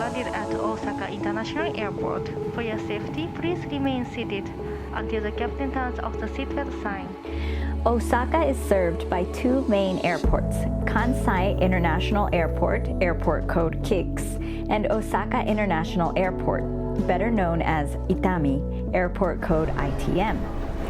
landed at Osaka International Airport. For your safety, please remain seated until the captain turns off the seatbelt sign. Osaka is served by two main airports, Kansai International Airport, airport code KIX, and Osaka International Airport, better known as Itami, airport code ITM.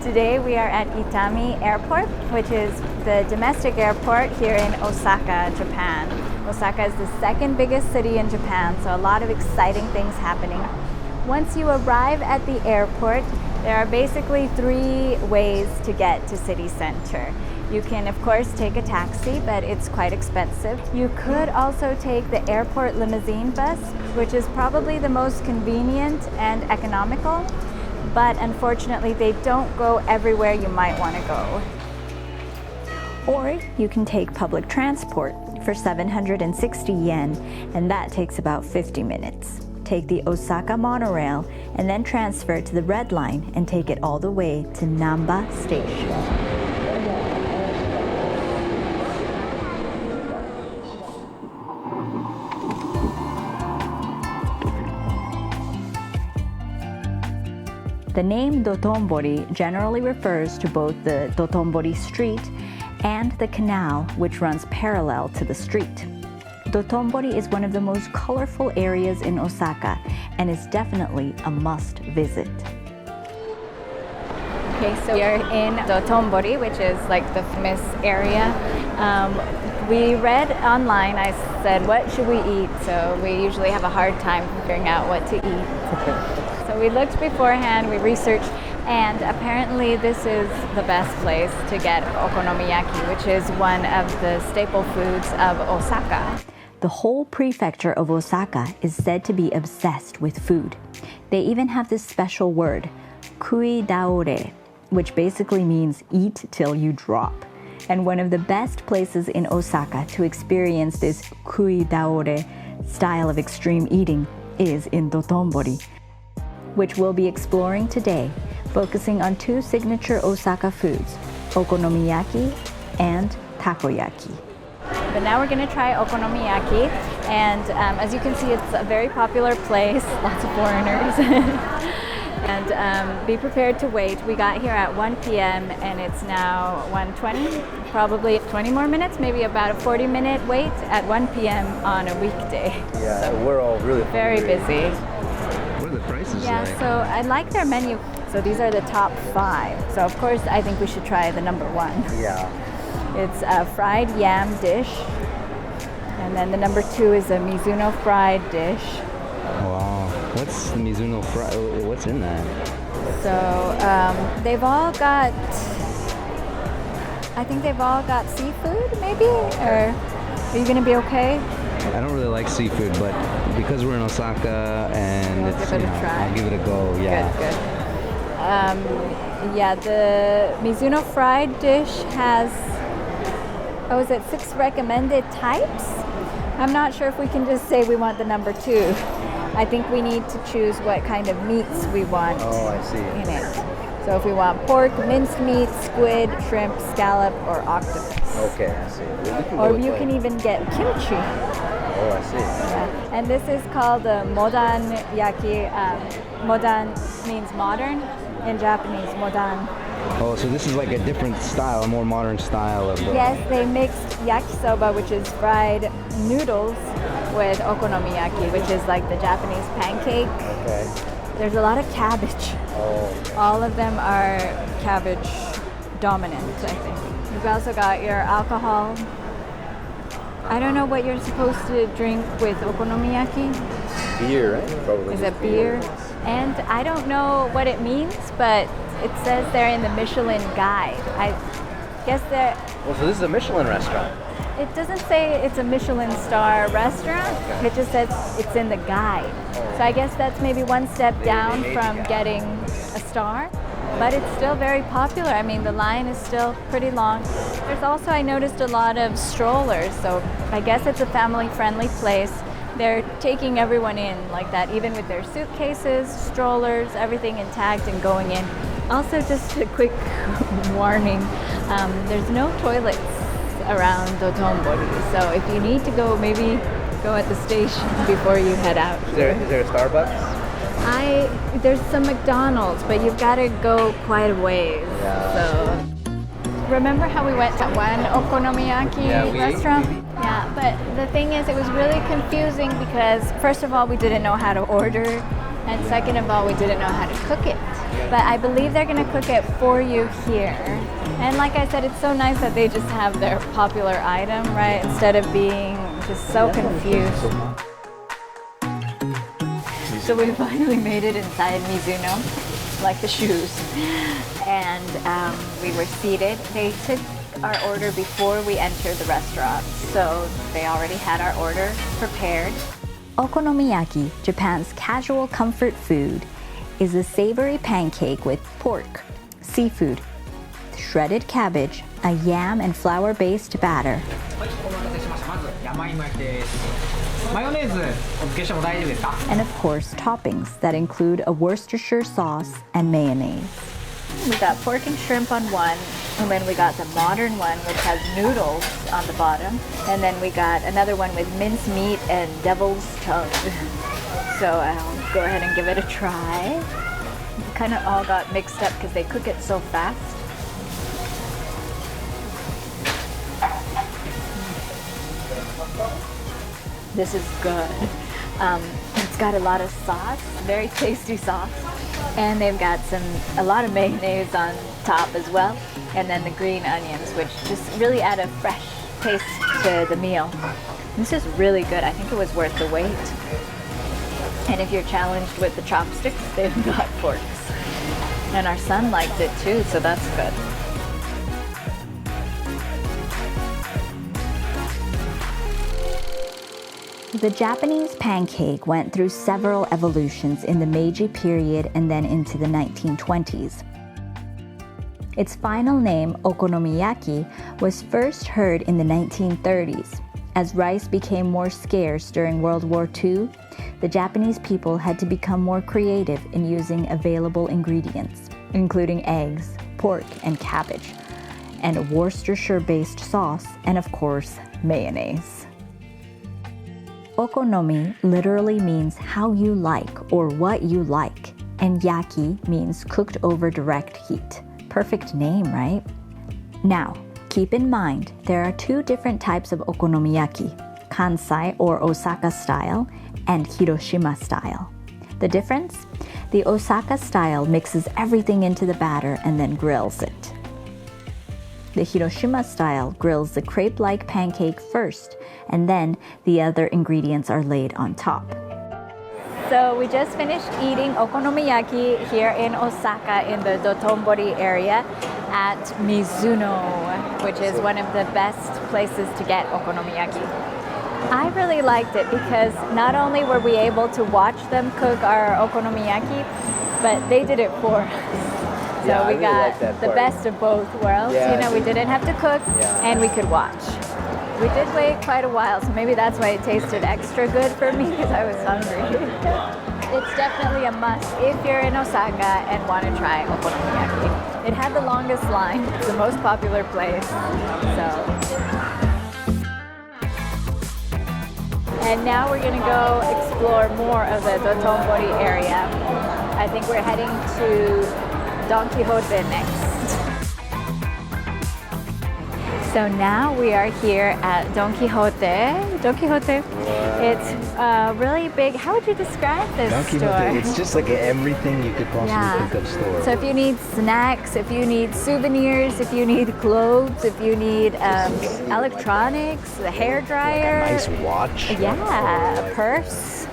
Today we are at Itami Airport, which is the domestic airport here in Osaka, Japan. Osaka is the second biggest city in Japan, so a lot of exciting things happening. Once you arrive at the airport, there are basically three ways to get to city center. You can, of course, take a taxi, but it's quite expensive. You could also take the airport limousine bus, which is probably the most convenient and economical, but unfortunately they don't go everywhere you might want to go. Or you can take public transport for 760 yen, and that takes about 50 minutes. Take the Osaka monorail and then transfer to the Red Line and take it all the way to Namba Station. The name Dotonbori generally refers to both the Dotonbori Street and the canal, which runs parallel to the street. Dotonbori is one of the most colorful areas in Osaka and is definitely a must visit. Okay, so we are in Dotonbori, which is like the famous area. We read online, I said, what should we eat? So we usually have a hard time figuring out what to eat. So we looked beforehand, we researched, and apparently this is the best place to get okonomiyaki, which is one of the staple foods of Osaka. The whole prefecture of Osaka is said to be obsessed with food. They even have this special word, kui daore, which basically means eat till you drop. And one of the best places in Osaka to experience this kui daore style of extreme eating is in Dotonbori, which we'll be exploring today, focusing on two signature Osaka foods, okonomiyaki and takoyaki. But now we're going to try okonomiyaki, and as you can see, it's a very popular place, lots of foreigners. And be prepared to wait. We got here at 1 p.m. and it's now 1:20, probably 20 more minutes, maybe about a 40-minute wait at 1 p.m. on a weekday. Yeah, so we're all really very busy. What are the prices Yeah, like? so I like their menu. So these are the top 5. So of course, I think we should try the number 1. Yeah. It's a fried yam dish. And then the number 2 is a Mizuno fried dish. Wow. What's the Mizuno fry? What's in that? So they've all got, I think they've all got seafood, maybe? Or are you going to be okay? I don't really like seafood, but because we're in Osaka and We'll give it a try. I'll give it a go. Yeah. Good. Yeah, the Mizuno fried dish has, is it 6 recommended types? I'm not sure if we can just say we want the number 2. I think we need to choose what kind of meats we want in it. So if we want pork, minced meat, squid, shrimp, scallop, or octopus. Okay, I see. Or you can even get kimchi. Oh, I see. Yeah. And this is called the modern yaki. Modern means modern. In Japanese, modern. Oh, so this is like a different style, a more modern style of the... Yes, they mixed yakisoba, which is fried noodles, with okonomiyaki, which is like the Japanese pancake. Okay. There's a lot of cabbage. Oh. All of them are cabbage dominant, I think. You've also got your alcohol. I don't know what you're supposed to drink with okonomiyaki. Beer, right? Probably. Is it beer? And I don't know what it means, but it says they're in the Michelin guide. I guess they're... Well, so this is a Michelin restaurant. It doesn't say it's a Michelin star restaurant. Okay. It just says it's in the guide. So I guess that's maybe one step down from getting a star. But it's still very popular. I mean, the line is still pretty long. There's also, I noticed, a lot of strollers. So I guess it's a family-friendly place. They're taking everyone in like that, even with their suitcases, strollers, everything intact and going in. Also, just a quick warning, there's no toilets around Dotonbori. So if you need to go maybe go at the station before you head out. Is there a Starbucks? There's some McDonald's, but you've got to go quite a ways. Yeah. So remember how we went to one okonomiyaki restaurant? Yeah, but the thing is, it was really confusing because first of all, we didn't know how to order, and second of all, we didn't know how to cook it. But I believe they're going to cook it for you here. And like I said, it's so nice that they just have their popular item, right? Instead of being just so confused. So we finally made it inside Mizuno, like the shoes. And we were seated. They took our order before we entered the restaurant. So they already had our order prepared. Okonomiyaki, Japan's casual comfort food, is a savory pancake with pork, seafood, shredded cabbage, a yam and flour-based batter. And of course, toppings that include a Worcestershire sauce and mayonnaise. We got pork and shrimp on one, and then we got the modern one, which has noodles on the bottom. And then we got another one with minced meat and devil's tongue. So I'll go ahead and give it a try. It kind of all got mixed up because they cook it so fast. This is good. It's got a lot of sauce, very tasty sauce. And they've got a lot of mayonnaise on top as well. And then the green onions, which just really add a fresh taste to the meal. This is really good. I think it was worth the wait. And if you're challenged with the chopsticks, they've got forks. And our son liked it too, so that's good. The Japanese pancake went through several evolutions in the Meiji period and then into the 1920s. Its final name, okonomiyaki, was first heard in the 1930s. As rice became more scarce during World War II, the Japanese people had to become more creative in using available ingredients, including eggs, pork, and cabbage, and a Worcestershire-based sauce, and of course, mayonnaise. Okonomi literally means how you like or what you like, and yaki means cooked over direct heat. Perfect name, right? Now, keep in mind, there are two different types of okonomiyaki, Kansai or Osaka style and Hiroshima style. The difference? The Osaka style mixes everything into the batter and then grills it. The Hiroshima style grills the crepe-like pancake first, and then the other ingredients are laid on top. So we just finished eating okonomiyaki here in Osaka in the Dotonbori area at Mizuno, which is one of the best places to get okonomiyaki. I really liked it because not only were we able to watch them cook our okonomiyaki, but they did it for us. So we got the best of both worlds. Yeah, we didn't have to cook and we could watch. We did wait quite a while, so maybe that's why it tasted extra good for me because I was hungry. It's definitely a must if you're in Osaka and want to try okonomiyaki. It had the longest line. It's the most popular place. And now we're going to go explore more of the Dotonbori area. I think we're heading to Don Quijote next. So now we are here at Don Quijote. Don Quijote, it's really big. How would you describe this Don Quijote, store? it's just like everything you could possibly think of store. So if you need snacks, if you need souvenirs, if you need clothes, if you need electronics, a hair dryer. Nice watch. Yeah, a purse.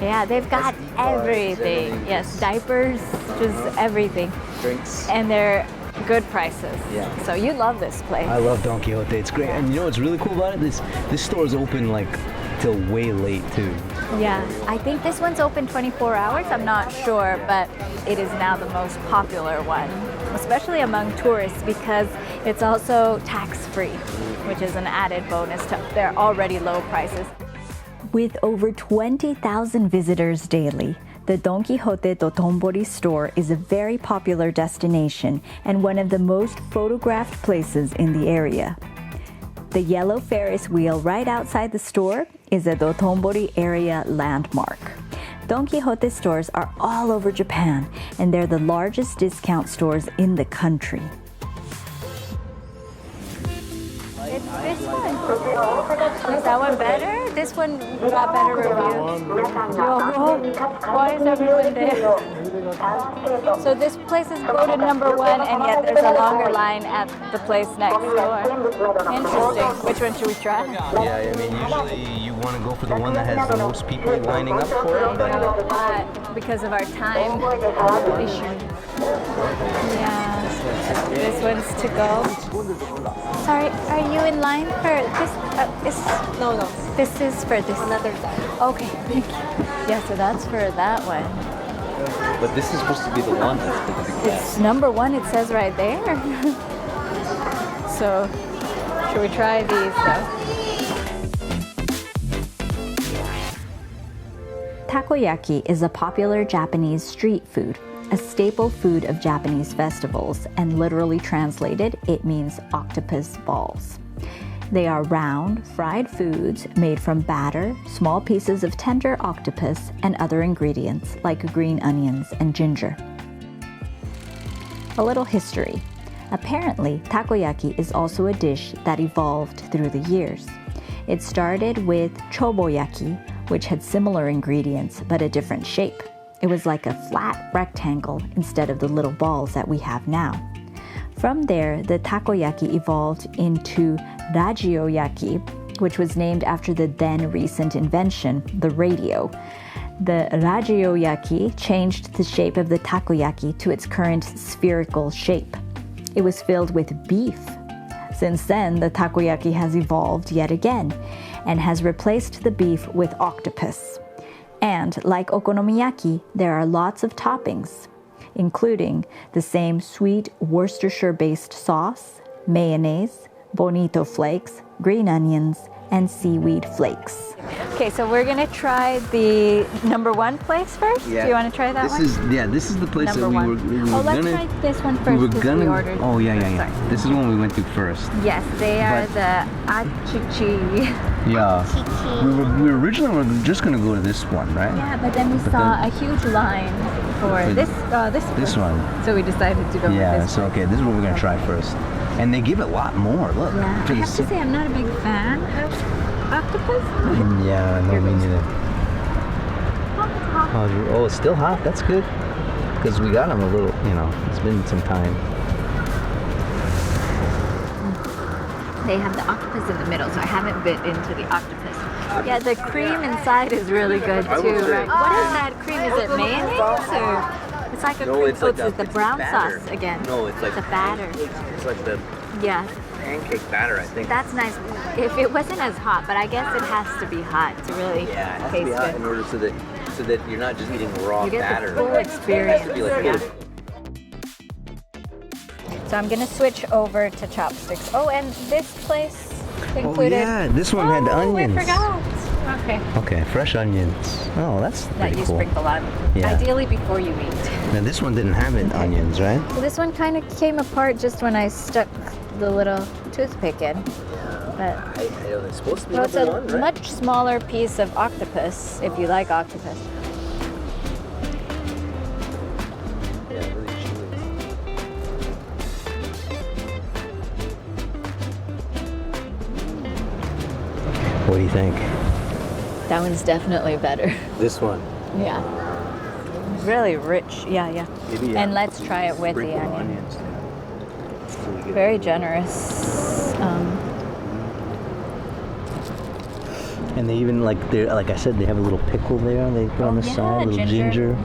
Yeah, they've got everything. Yes, diapers, just everything. Drinks. And they're good prices. Yeah. So you love this place. I love Don Quijote. It's great. And you know what's really cool about it? This store is open like till way late too. Yeah, I think this one's open 24 hours. I'm not sure, but it is now the most popular one, especially among tourists because it's also tax-free, which is an added bonus to their already low prices. With over 20,000 visitors daily, the Don Quijote Dotonbori store is a very popular destination and one of the most photographed places in the area. The yellow Ferris wheel right outside the store is a Dotonbori area landmark. Don Quijote stores are all over Japan, and they're the largest discount stores in the country. It's this one. Is that one better? This one got better reviews. Why is everyone there? So this place is voted #1, and yet there's a longer line at the place next door. Interesting. Which one should we try? Yeah, I mean, usually you want to go for the one that has the most people lining up for it, but Because of our time issue. Yeah. This one's to go. Sorry, are you in line for this? No. This is for this. Another side. Okay, thank you. Yeah, so that's for that one. but this is supposed to be the one that's going to be It's #1, it says right there. So, should we try these though? Takoyaki is a popular Japanese street food, a staple food of Japanese festivals, and literally translated, it means octopus balls. They are round, fried foods made from batter, small pieces of tender octopus, and other ingredients like green onions and ginger. A little history. Apparently, takoyaki is also a dish that evolved through the years. It started with choboyaki, which had similar ingredients but a different shape. It was like a flat rectangle instead of the little balls that we have now. From there, the takoyaki evolved into ragioyaki, which was named after the then recent invention, the radio. The ragioyaki changed the shape of the takoyaki to its current spherical shape. It was filled with beef. Since then, the takoyaki has evolved yet again and has replaced the beef with octopus. And like okonomiyaki, there are lots of toppings, including the same sweet Worcestershire-based sauce, mayonnaise, bonito flakes, green onions, and seaweed flakes. Okay, so we're gonna try the #1 place first. Yeah. Do you want to try that this one? This is the place that we #1. were Let's gonna. try this one first. We were 'cause gonna. we ordered. Oh yeah. Sorry. This is one we went to first. Yes, they are But- the Atchichi. Yeah. We originally were just gonna go to this one, right? Yeah, but then we But saw then- a huge line for For this one. So we decided to go Yeah. with this. So okay, this is what we're gonna try first, and they give a lot more. Look. Yeah, I to the have to say I'm not a big fan of octopus. Yeah, no, me neither. Oh, it's still hot. That's good. Because we got them a little, it's been some time. They have the octopus in the middle, so I haven't bit into the octopus. Yeah, the cream inside is really good too, right? What is that cream? Is it mayonnaise or? It's like a cream. it's like it's the brown sauce again. No, it's like the batter. It's like the Yeah, pancake batter, I think. that's nice. If it wasn't as hot, but I guess it has to be hot to really Yeah, it has to taste be hot good. in order so that you're not just eating raw You get batter. the full experience. It has to be like Yeah. So I'm gonna switch over to chopsticks. Oh, and this place included. Oh yeah, this one had onions. We forgot. Okay. Okay, fresh onions. Oh, that's That pretty you cool. sprinkle on. Yeah. Ideally before you eat. Now this one didn't have onions, right? So this one kind of came apart just when I stuck the little toothpick in. But It's supposed to be well, it's a much smaller piece of octopus if you like octopus. Yeah, really chewy. What do you think? That one's definitely better. This one. Yeah. Really rich. Yeah. Maybe, And let's try it with the sprinkle onion. onions. So we get- Very generous. And they even like I said, they have a little pickle there. They put on the side, a little ginger.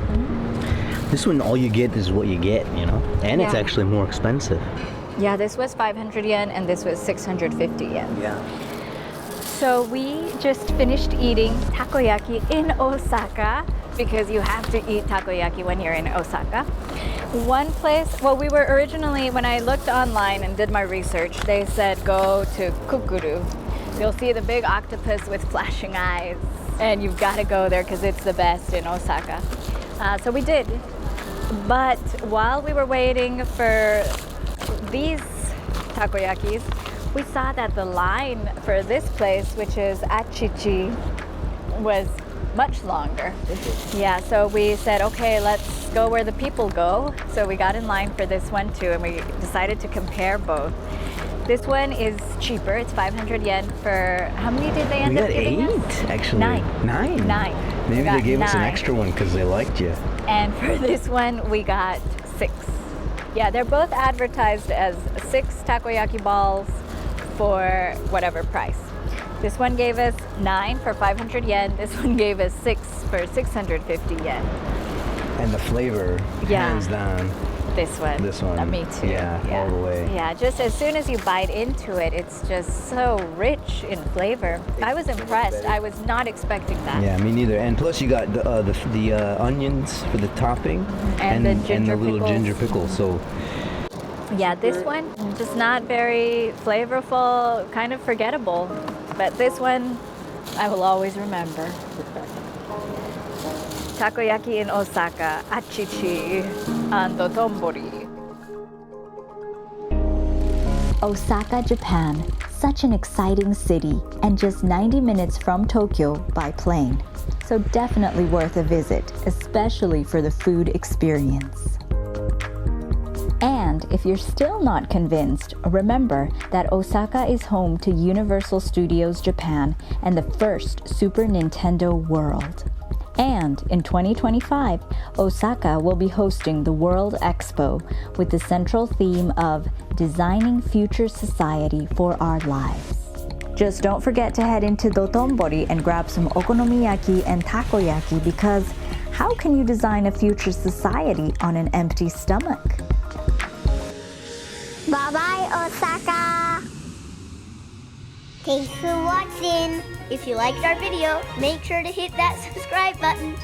This one, all you get is what you get, and it's Yeah. actually more expensive. Yeah, this was 500 yen and this was 650 yen. Yeah. So we just finished eating takoyaki in Osaka because you have to eat takoyaki when you're in Osaka. One place, well, we were originally, when I looked online and did my research, they said go to Kukuru. You'll see the big octopus with flashing eyes and you've got to go there because it's the best in Osaka. So we did. But while we were waiting for these takoyakis, we saw that the line for this place, which is Atchichi, was much longer. Yeah, so we said, okay, let's go where the people go. So we got in line for this one too, and we decided to compare both. This one is cheaper. It's 500 yen for, how many did they end up giving us? We got 8, actually. 9. 9. Maybe they gave us an extra one because they liked you. And for this one, we got 6. Yeah, they're both advertised as 6 takoyaki balls for whatever price. This one gave us 9 for 500 yen. This one gave us 6 for 650 yen. And the flavor, hands down. This one. This one. Me too. Yeah, all the way. Yeah, just as soon as you bite into it, it's just so rich in flavor. I was impressed. I was not expecting that. Yeah, me neither. And plus, you got the onions for the topping, and the little pickles. ginger pickles. So. Yeah, this one just not very flavorful, kind of forgettable. But this one, I will always remember. Takoyaki in Osaka, Atchichi, and Dotonbori. Osaka, Japan. Such an exciting city and just 90 minutes from Tokyo by plane. So definitely worth a visit, especially for the food experience. And if you're still not convinced, remember that Osaka is home to Universal Studios Japan and the first Super Nintendo World. And in 2025, Osaka will be hosting the World Expo with the central theme of Designing Future Society for Our Lives. Just don't forget to head into Dotonbori and grab some okonomiyaki and takoyaki, because how can you design a future society on an empty stomach? Bye-bye, Osaka! Thanks for watching! If you liked our video, make sure to hit that subscribe button.